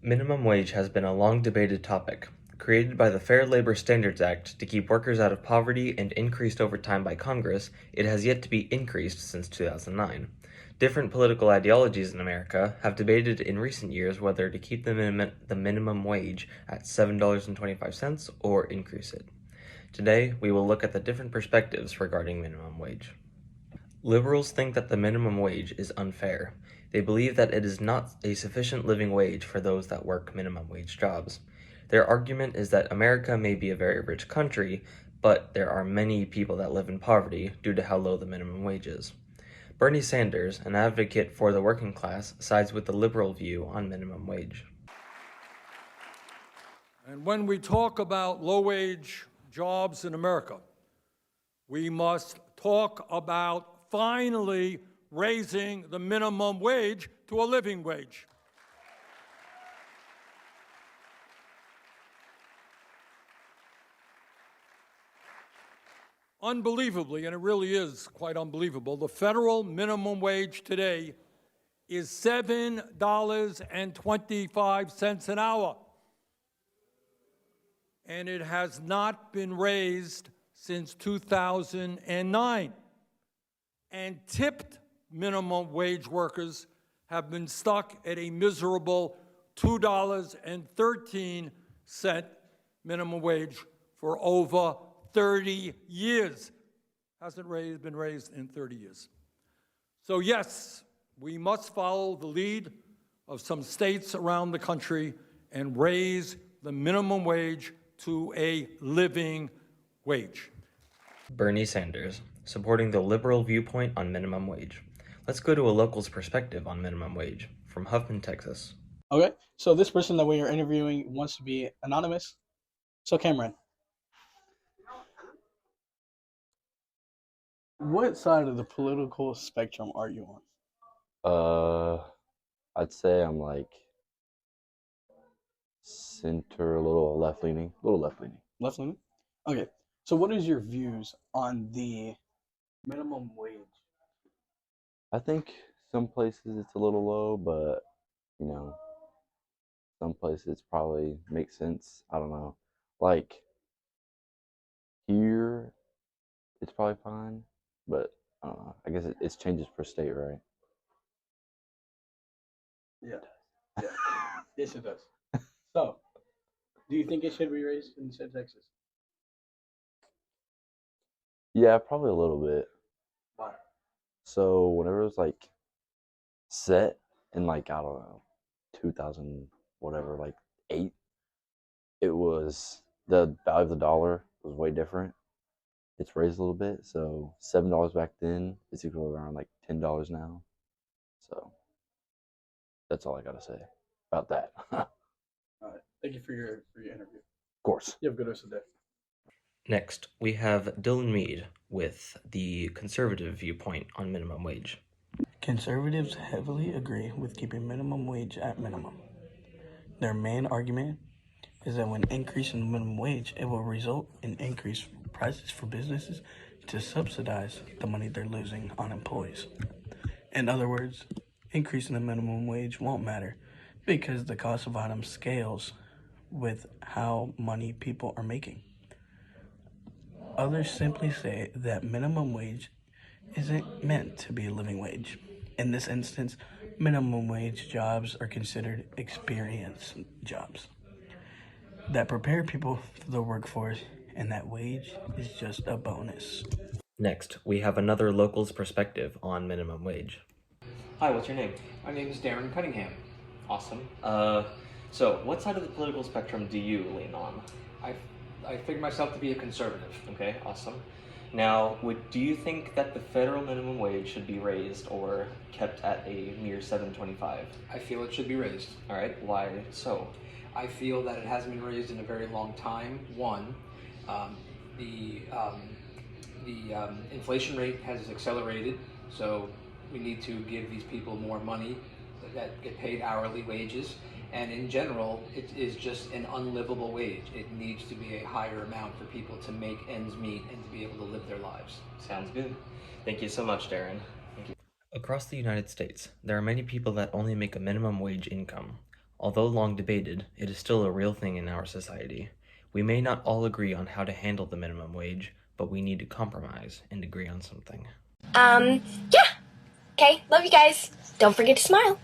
Minimum wage has been a long debated topic. Created by the Fair Labor Standards Act to keep workers out of poverty and increased over time by Congress, it has yet to be increased since 2009. Different political ideologies in America have debated in recent years whether to keep the minimum wage at $7.25 or increase it. Today, we will look at the different perspectives regarding minimum wage. Liberals think that the minimum wage is unfair. They believe that it is not a sufficient living wage for those that work minimum wage jobs. Their argument is that America may be a very rich country, but there are many people that live in poverty due to how low the minimum wage is. Bernie Sanders, an advocate for the working class, sides with the liberal view on minimum wage. And when we talk about low-wage jobs in America, we must talk about finally raising the minimum wage to a living wage. Unbelievably, and it really is quite unbelievable, the federal minimum wage today is $7.25 an hour. And it has not been raised since 2009. And tipped minimum wage workers have been stuck at a miserable $2.13 minimum wage for over 30 years. Hasn't been raised in 30 years. So yes, we must follow the lead of some states around the country and raise the minimum wage to a living wage. Bernie Sanders, supporting the liberal viewpoint on minimum wage. Let's go to a local's perspective on minimum wage from Huffman, Texas. Okay, so this person that we are interviewing wants to be anonymous. So Cameron, what side of the political spectrum are you on? I'd say I'm like center, a little left leaning. Left leaning? Okay, so what is your views on the minimum wage? I think some places it's a little low, but you know, some places probably makes sense. I don't know. Like here, it's probably fine, but I don't know. I guess it changes per state, right? Yeah. Yes, it does. So, do you think it should be raised in the state of Texas? Yeah, probably a little bit. Why? So whenever it was like set in like I don't know, 2000 whatever, like 8, it was the value of the dollar was way different. It's raised a little bit, so $7 back then is equal to around like $10 now. So that's all I gotta say about that. Of All right. Thank you for your interview. course. You have a good rest of the day. Next, we have Dylan Mead with the conservative viewpoint on minimum wage. Conservatives heavily agree with keeping minimum wage at minimum. Their main argument is that when increasing the minimum wage, it will result in increased prices for businesses to subsidize the money they're losing on employees. In other words, increasing the minimum wage won't matter because the cost of items scales with how money people are making. Others simply say that minimum wage isn't meant to be a living wage. In this instance, minimum wage jobs are considered experience jobs that prepare people for the workforce, and that wage is just a bonus. Next, we have another local's perspective on minimum wage. Hi, what's your name? My name is Darren Cunningham. Awesome. So what side of the political spectrum do you lean on? I figure myself to be a conservative. Okay, awesome. Now, do you think that the federal minimum wage should be raised or kept at a mere $7.25? I feel it should be raised. All right, why so? I feel that it hasn't been raised in a very long time. One, the inflation rate has accelerated, so we need to give these people more money that get paid hourly wages. And in general, it is just an unlivable wage. It needs to be a higher amount for people to make ends meet and to be able to live their lives. Sounds good. Thank you so much, Darren. Thank you. Across the United States, there are many people that only make a minimum wage income. Although long debated, it is still a real thing in our society. We may not all agree on how to handle the minimum wage, but we need to compromise and agree on something. Yeah. Okay, love you guys. Don't forget to smile.